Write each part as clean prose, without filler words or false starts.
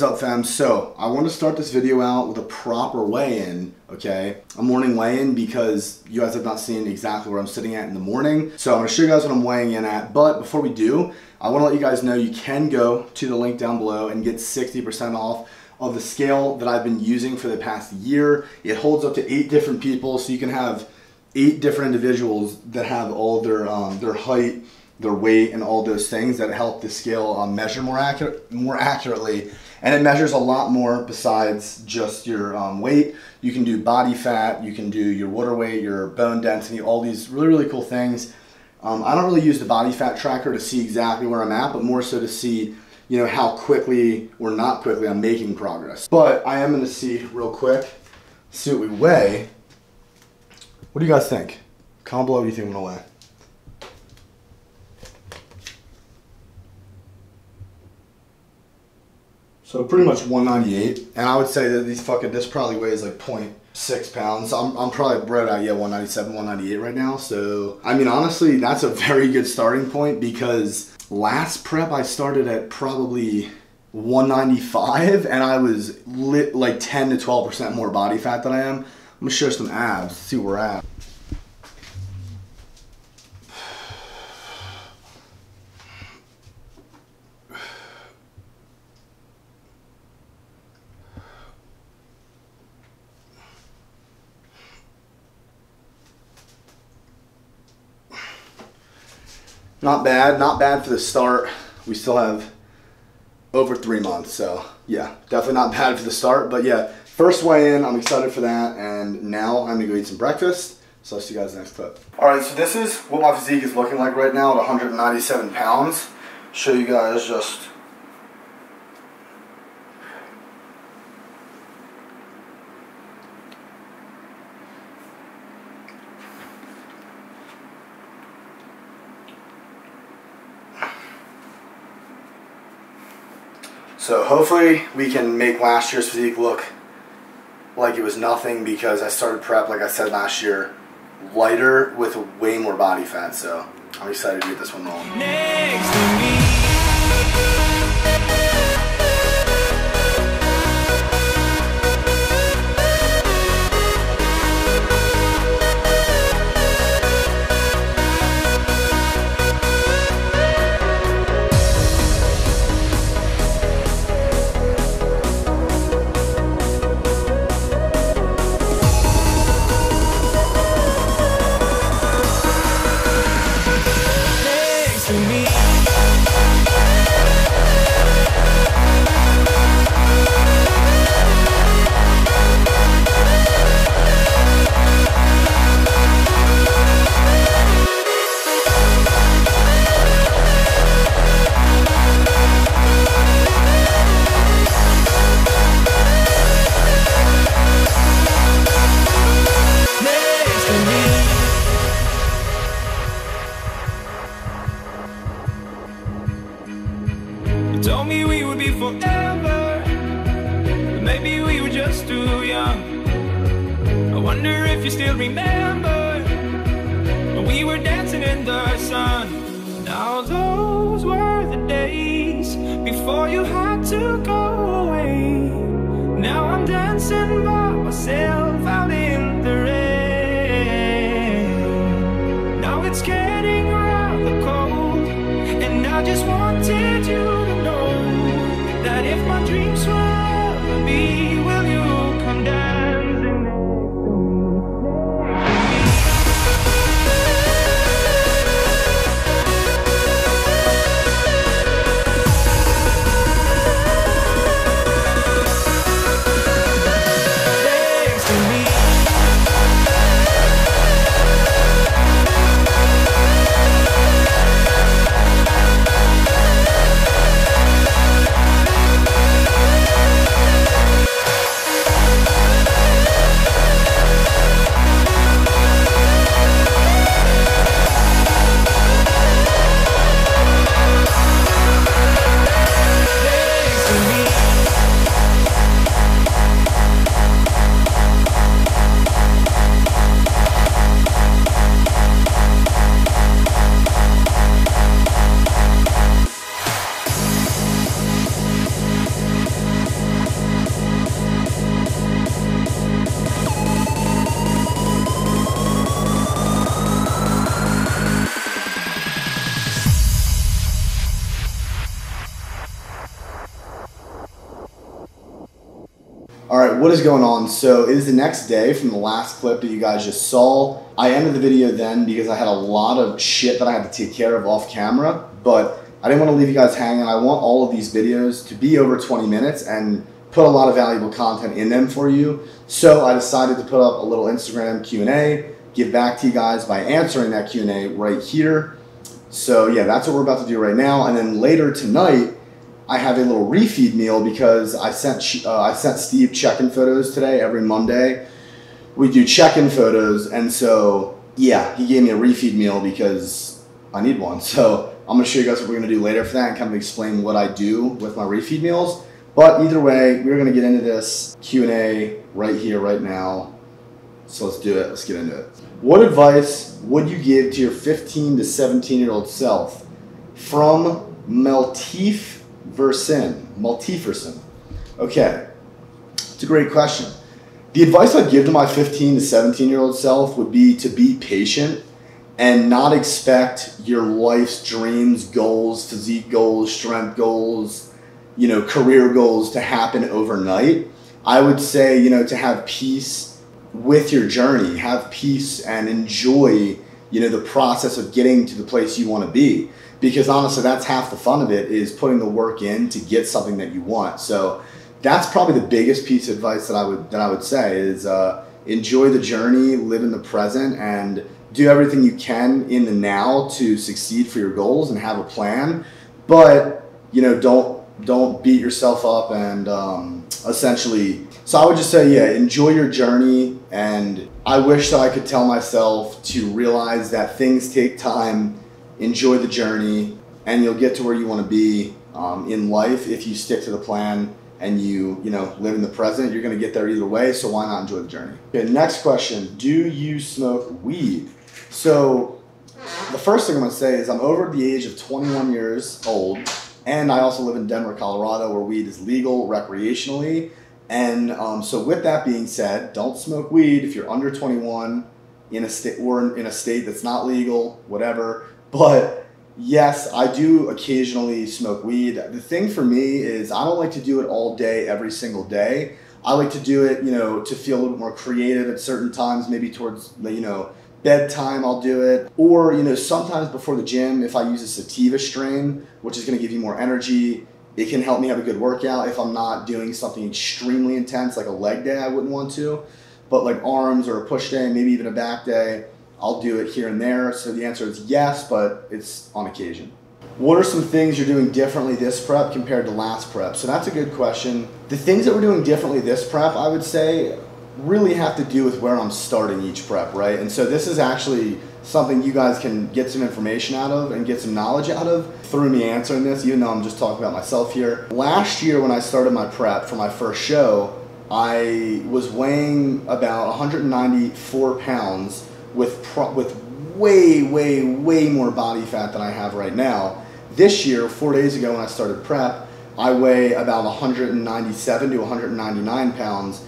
is up, fam? So I want to start this video out with a proper weigh-in, okay? A morning weigh-in because you guys have not seen exactly where I'm sitting at in the morning. So I'm going to show you guys what I'm weighing in at. But before we do, I want to let you guys know you can go to the link down below and get 60% off of the scale that I've been using for the past year. It holds up to 8 different people, so you can have 8 different individuals that have all of their height, their weight, and all those things that help the scale measure more accurately. And it measures a lot more besides just your weight. You can do body fat, you can do your water weight, your bone density, all these really cool things. I don't really use the body fat tracker to see exactly where I'm at, but more so to see, you know, how quickly or not quickly I'm making progress. But I am gonna see real quick, see what we weigh. What do you guys think? Comment below what you think I'm gonna weigh. So pretty much 198, and I would say that this probably weighs like 0.6 pounds. I'm probably right at 197, 198 right now. So I mean, honestly, that's a very good starting point because last prep I started at probably 195, and I was like 10 to 12% more body fat than I am. I'm gonna show some abs, see where we're at. Not bad for the start. We still have over 3 months, so yeah, definitely not bad for the start. But yeah, first weigh in, I'm excited for that, and now I'm gonna go eat some breakfast. So I'll see you guys next clip. All right, so this is what my physique is looking like right now at 197 pounds. Show you guys just so hopefully we can make last year's physique look like it was nothing, because I started prep, like I said last year, lighter with way more body fat. So I'm excited to get this one rolling. Next to me. Told me we would be forever, but maybe we were just too young. I wonder if you still remember when we were dancing in the sun. Now those were the days before you had to go away. Now I'm dancing by myself out in the rain. Now it's getting rather cold, and I just wanted you to know that if my dreams will ever be, will you come dancing next to me? All right, what is going on? So it is the next day from the last clip that you guys just saw. I ended the video then because I had a lot of shit that I had to take care of off camera, but I didn't want to leave you guys hanging. I want all of these videos to be over 20 minutes and put a lot of valuable content in them for you. So I decided to put up a little Instagram Q&A, give back to you guys by answering that Q&A right here. So yeah, that's what we're about to do right now. And then later tonight, I have a little refeed meal because I sent Steve check-in photos today. Every Monday we do check-in photos, and so yeah, he gave me a refeed meal because I need one. So I'm gonna show you guys what we're gonna do later for that and kind of explain what I do with my refeed meals. But either way, we're gonna get into this Q&A right here, right now. So let's do it. Let's get into it. What advice would you give to your 15 to 17-year-old self? From Multiferson. Okay, it's a great question. The advice I'd give to my 15 to 17-year-old self would be to be patient and not expect your life's dreams, goals, physique goals, strength goals, you know, career goals to happen overnight. I would say, you know, to have peace with your journey, have peace and enjoy, you know, the process of getting to the place you want to be. Because honestly, that's half the fun of it, is putting the work in to get something that you want. So that's probably the biggest piece of advice that I would say is enjoy the journey, live in the present, and do everything you can in the now to succeed for your goals and have a plan. But you know, don't beat yourself up and essentially. So I would just say, yeah, enjoy your journey. And I wish that I could tell myself to realize that things take time. Enjoy the journey, and you'll get to where you want to be in life if you stick to the plan and you know, live in the present. You're going to get there either way, so why not enjoy the journey? Okay, next question. Do you smoke weed? So the first thing I'm going to say is I'm over the age of 21 years old, and I also live in Denver, Colorado, where weed is legal recreationally. And so with that being said, don't smoke weed if you're under 21 in a state or in a state that's not legal, whatever. But yes, I do occasionally smoke weed. The thing for me is I don't like to do it all day, every single day. I like to do it, you know, to feel a little bit more creative at certain times, maybe towards, you know, bedtime I'll do it. Or, you know, sometimes before the gym, if I use a sativa strain, which is going to give you more energy, it can help me have a good workout if I'm not doing something extremely intense, like a leg day I wouldn't want to. But like arms or a push day, maybe even a back day, I'll do it here and there. So the answer is yes, but it's on occasion. What are some things you're doing differently this prep compared to last prep? So that's a good question. The things that we're doing differently this prep, I would say, really have to do with where I'm starting each prep, right? And so this is actually something you guys can get some information out of and get some knowledge out of through me answering this, even though I'm just talking about myself here. Last year when I started my prep for my first show, I was weighing about 194 pounds with way more body fat than I have right now. This year, 4 days ago when I started prep, I weigh about 197 to 199 pounds,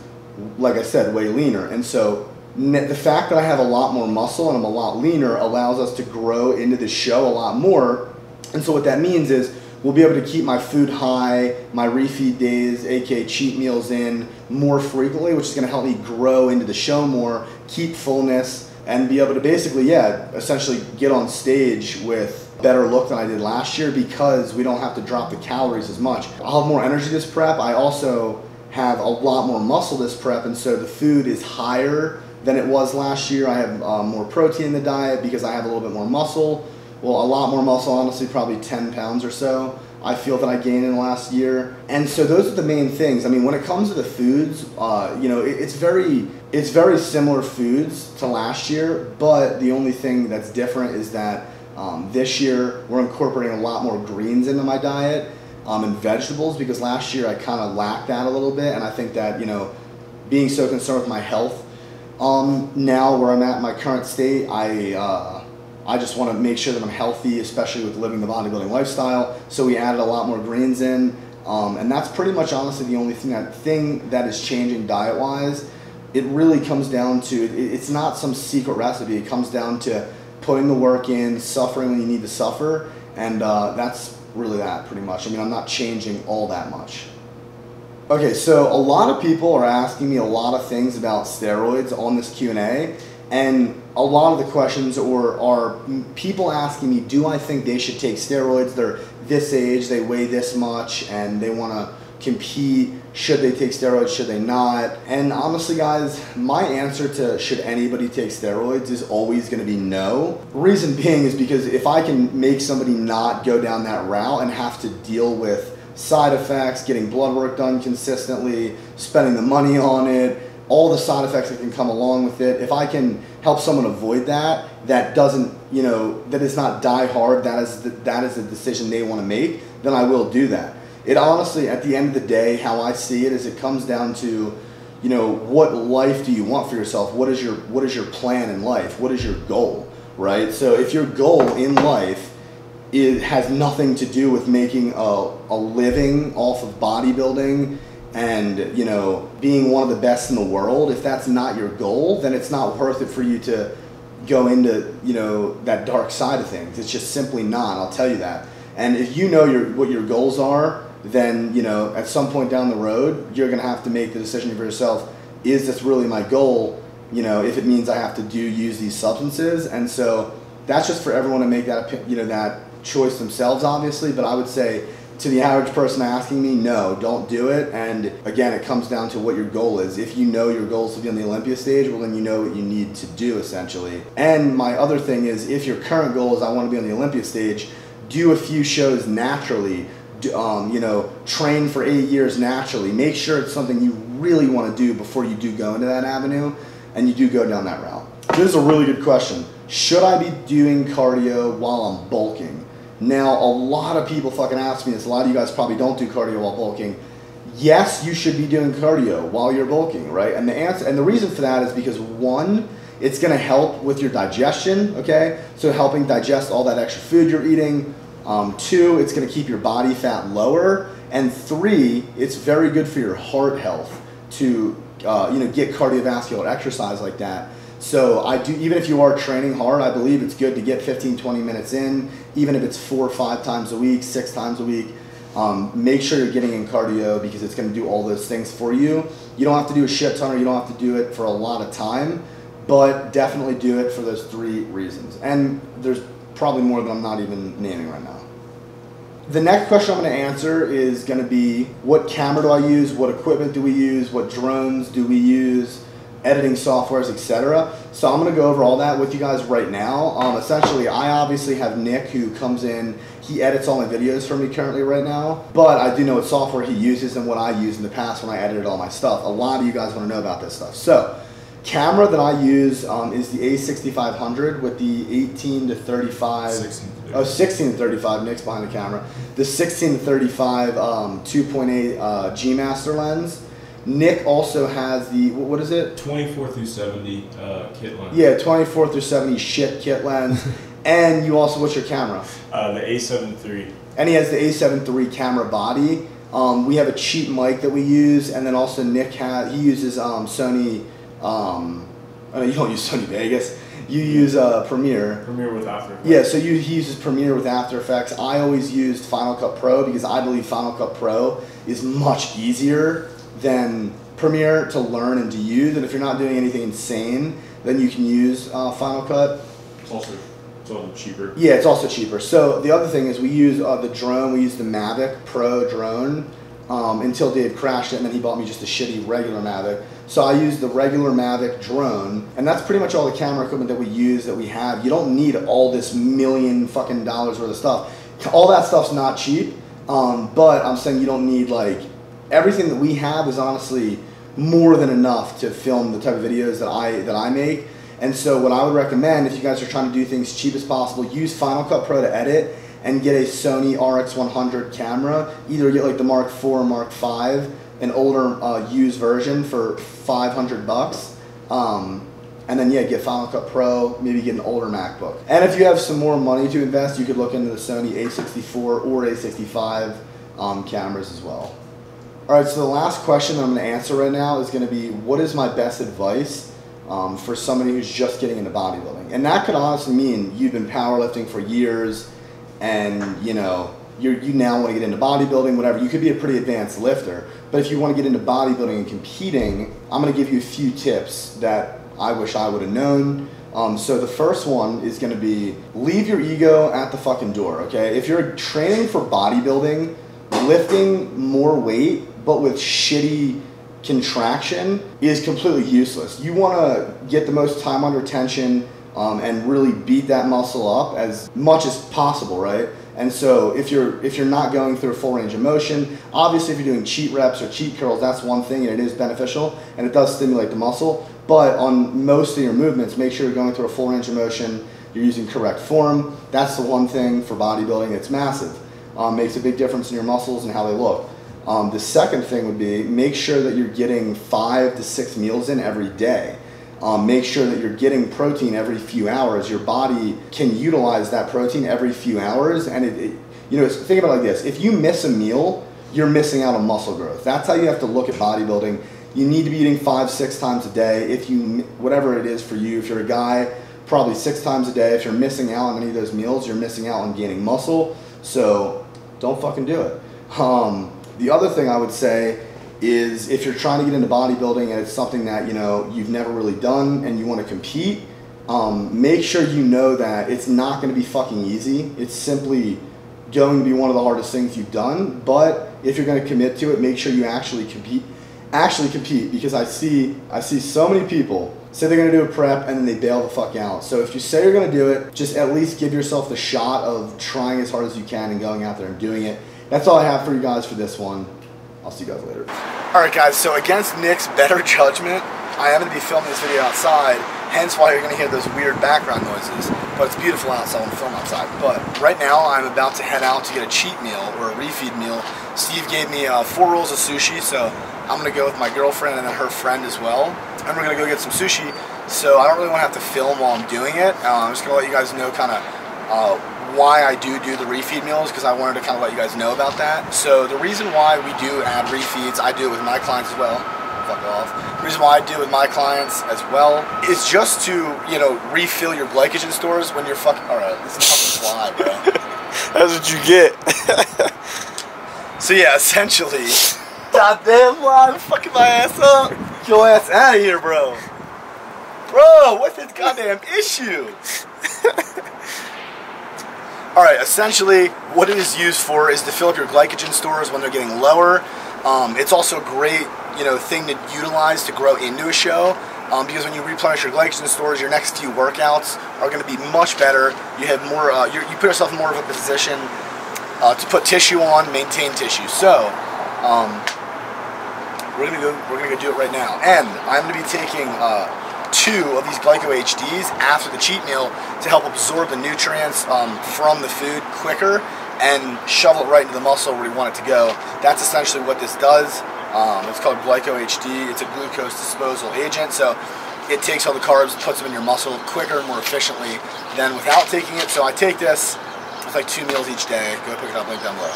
like I said, way leaner. And so the fact that I have a lot more muscle and I'm a lot leaner allows us to grow into the show a lot more. And so what that means is we'll be able to keep my food high, my refeed days, aka cheat meals, in more frequently, which is going to help me grow into the show more, keep fullness, and be able to basically, yeah, essentially get on stage with a better look than I did last year because we don't have to drop the calories as much. I'll have more energy this prep. I also have a lot more muscle this prep, and so the food is higher than it was last year. I have more protein in the diet because I have a little bit more muscle. Well, a lot more muscle, honestly, probably 10 pounds or so I feel that I gained in the last year. And so those are the main things. I mean, when it comes to the foods, you know, it's very similar foods to last year, but the only thing that's different is that this year we're incorporating a lot more greens into my diet and vegetables, because last year I kind of lacked that a little bit. And I think that, you know, being so concerned with my health, now where I'm at in my current state, I just want to make sure that I'm healthy, especially with living the bodybuilding lifestyle. So we added a lot more greens in, and that's pretty much honestly the only thing that is changing diet-wise. It really comes down to, it's not some secret recipe. It comes down to putting the work in, suffering when you need to suffer, and that's really that pretty much. I mean, I'm not changing all that much. Okay, so a lot of people are asking me a lot of things about steroids on this Q&A, and a lot of the questions are people asking me, do I think they should take steroids? They're this age, they weigh this much, and they want to compete. Should they take steroids? Should they not? And honestly, guys, my answer to should anybody take steroids is always going to be no. Reason being is because if I can make somebody not go down that route and have to deal with side effects, getting blood work done consistently, spending the money on it, all the side effects that can come along with it, if I can help someone avoid that, that doesn't, you know, that is not die hard, that is the decision they want to make, then I will do that. It honestly, at the end of the day, how I see it is it comes down to, you know, what life do you want for yourself? What is your plan in life? What is your goal, right? So if your goal in life has nothing to do with making a living off of bodybuilding and, you know, being one of the best in the world, if that's not your goal, then it's not worth it for you to go into, you know, that dark side of things. It's just simply not, I'll tell you that. And if you know what your goals are, then, you know, at some point down the road, you're gonna have to make the decision for yourself, is this really my goal? You know, if it means I have to use these substances. And so that's just for everyone to make that, you know, that choice themselves, obviously. But I would say to the average person asking me, no, don't do it. And again, it comes down to what your goal is. If you know your goal is to be on the Olympia stage, well, then you know what you need to do, essentially. And my other thing is, if your current goal is I want to be on the Olympia stage, do a few shows naturally. You know, train for 8 years naturally. Make sure it's something you really want to do before you do go into that avenue and you do go down that route. This is a really good question. Should I be doing cardio while I'm bulking? Now, a lot of people fucking ask me this. A lot of you guys probably don't do cardio while bulking. Yes, you should be doing cardio while you're bulking, right? And the answer, and the reason for that is because, one, it's going to help with your digestion, okay? So helping digest all that extra food you're eating. 2, it's going to keep your body fat lower. And 3, it's very good for your heart health to you know, get cardiovascular exercise like that. So I do, even if you are training hard, I believe it's good to get 15-20 minutes in, even if it's 4 or 5 times a week, 6 times a week. Make sure you're getting in cardio because it's going to do all those things for you. You don't have to do a shit ton, or you don't have to do it for a lot of time, but definitely do it for those 3 reasons. And there's probably more that I'm not even naming right now. The next question I'm going to answer is going to be, what camera do I use? What equipment do we use? What drones do we use? Editing softwares, etc. So I'm going to go over all that with you guys right now. Essentially, I obviously have Nick who comes in. He edits all my videos for me currently right now, but I do know what software he uses and what I used in the past when I edited all my stuff. A lot of you guys want to know about this stuff. So camera that I use is the A6500 with the 18 to 35, 16 to 35, Nick's behind the camera. The 16 to 35 2.8 G Master lens. Nick also has the, what is it? 24 through 70 kit lens. Yeah, 24 through 70 shit kit lens. And you also, what's your camera? The A7 III. And he has the A7 III camera body. We have a cheap mic that we use, and then also Nick he uses Sony. You don't use Sony Vegas. You use Premiere. Premiere with After Effects. Yeah, so he uses Premiere with After Effects. I always used Final Cut Pro because I believe Final Cut Pro is much easier than Premiere to learn and to use. And if you're not doing anything insane, then you can use Final Cut. It's also cheaper. Yeah, it's also cheaper. So the other thing is we use the drone. We use the Mavic Pro drone until Dave crashed it, and then he bought me just a shitty regular Mavic. So I use the regular Mavic drone, and that's pretty much all the camera equipment that we use, that we have. You don't need all this million fucking dollars worth of stuff. All that stuff's not cheap, but I'm saying you don't need, like, everything that we have is honestly more than enough to film the type of videos that I make. And so what I would recommend, if you guys are trying to do things cheap as possible, use Final Cut Pro to edit and get a Sony RX100 camera. Either get like the Mark IV or Mark V, an older used version for $500. And then yeah, get Final Cut Pro, maybe get an older MacBook. And if you have some more money to invest, you could look into the Sony A64 or A65 cameras as well. Alright, so the last question that I'm going to answer right now is going to be, what is my best advice for somebody who's just getting into bodybuilding? And that could honestly mean you've been powerlifting for years and, you know, you now want to get into bodybuilding, whatever. You could be a pretty advanced lifter, but if you want to get into bodybuilding and competing, I'm going to give you a few tips that I wish I would have known. So the first one is going to be leave your ego at the fucking door, okay? If you're training for bodybuilding, lifting more weight but with shitty contraction is completely useless. You want to get the most time under tension and really beat that muscle up as much as possible, right? And so if you're not going through a full range of motion, obviously if you're doing cheat reps or cheat curls, that's one thing, and it is beneficial and it does stimulate the muscle. But on most of your movements, make sure you're going through a full range of motion, you're using correct form. That's the one thing for bodybuilding. It's massive. Makes a big difference in your muscles and how they look. The second thing would be make sure that you're getting 5 to 6 meals in every day. Make sure that you're getting protein every few hours. Your body can utilize that protein every few hours, and you know, think about it like this: if you miss a meal, you're missing out on muscle growth. That's how you have to look at bodybuilding. You need to be eating 5-6 times a day. If you, whatever it is for you, if you're a guy, probably 6 times a day. If you're missing out on any of those meals, you're missing out on gaining muscle. So don't fucking do it. The other thing I would say is if you're trying to get into bodybuilding and it's something that, you know, you've never really done and you want to compete, make sure you know that it's not going to be fucking easy. It's simply going to be one of the hardest things you've done. But if you're going to commit to it, make sure you actually compete, because I see so many people say they're going to do a prep and then they bail the fuck out. So if you say you're going to do it, just at least give yourself the shot of trying as hard as you can and going out there and doing it. That's all I have for you guys for this one. I'll see you guys later. Alright guys, so against Nick's better judgment, I am going to be filming this video outside, hence why you're going to hear those weird background noises. But it's beautiful outside when I film outside. But right now I'm about to head out to get a cheat meal or a refeed meal. Steve gave me 4 rolls of sushi, so I'm going to go with my girlfriend and then her friend as well. And we're going to go get some sushi, so I don't really want to have to film while I'm doing it. I'm just going to let you guys know kind of why I do the refeed meals, because I wanted to kind of let you guys know about that. So the reason why we do add refeeds, I do it with my clients as well. Fuck off. The reason why I do it with my clients as well is just to, you know, refill your glycogen stores when you're fucking. Alright, this is fucking fly, bro. That's what you get. So yeah, essentially. Goddamn fly, I'm fucking my ass up. Get your ass out of here, bro. Bro, what's this goddamn issue? Alright, essentially what it is used for is to fill up your glycogen stores when they're getting lower. It's also a great, you know, thing to utilize to grow into a show, because when you replenish your glycogen stores, your next few workouts are going to be much better. You have more, you put yourself in more of a position to put tissue on, maintain tissue. So we're gonna go do it right now, and I'm gonna be taking 2 of these Glyco HDs after the cheat meal to help absorb the nutrients from the food quicker and shovel it right into the muscle where we want it to go. That's essentially what this does. It's called Glyco HD. It's a glucose disposal agent, so it takes all the carbs, puts them in your muscle quicker and more efficiently than without taking it. So I take this with like 2 meals each day. Go pick it up, link down below.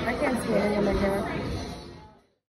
I can't see any of my hair.